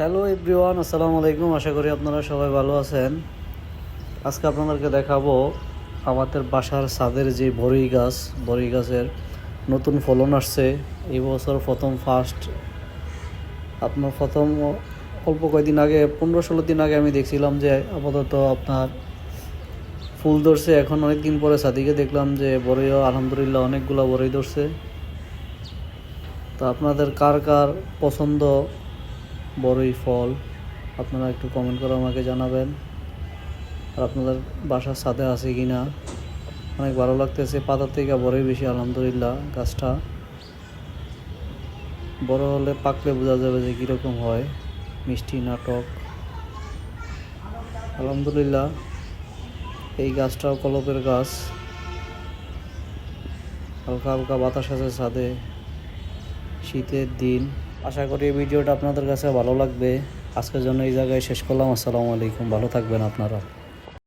Hello everyone, আসসালামু আলাইকুম। আশা করি আপনারা সবাই ভালো আছেন। আজকে আপনাদেরকে দেখাবো আমাদের বাসার ছাদের যে বড়ই গাছের নতুন ফলন আসছে এই বছর ফার্স্ট। আপনার অল্প কয়েকদিন আগে 15-16 দিন আগে আমি দেখছিলাম যে আপাতত আপনার ফুল ধরছে। এখন অনেক দিন পরে ছাদিকে দেখলাম যে বড়ইও আলহামদুলিল্লাহ অনেকগুলো বড়ই ধরছে। তো আপনাদের কার কার পছন্দ বড়ই ফল আপনারা একটু কমেন্ট করে আমাকে জানাবেন। আর আপনাদের বাসার ছাদে আছে কি না। অনেক ভালো লাগতেছে, পাতার থেকে বড়ই বেশি আলহামদুলিল্লাহ। গাছটা বড় হলে পাকলে বোঝা যাবে যে কীরকম হয়, মিষ্টি নাটক। আলহামদুলিল্লাহ এই গাছটাও কলপের গাছ। হালকা হালকা বাতাস আছে ছাদে, শীতের দিন। আশা করি এই ভিডিওটা আপনাদের কাছে ভালো লাগবে। আজকের জন্য এই জায়গায় শেষ করলাম। আসসালামু আলাইকুম, ভালো থাকবেন আপনারা।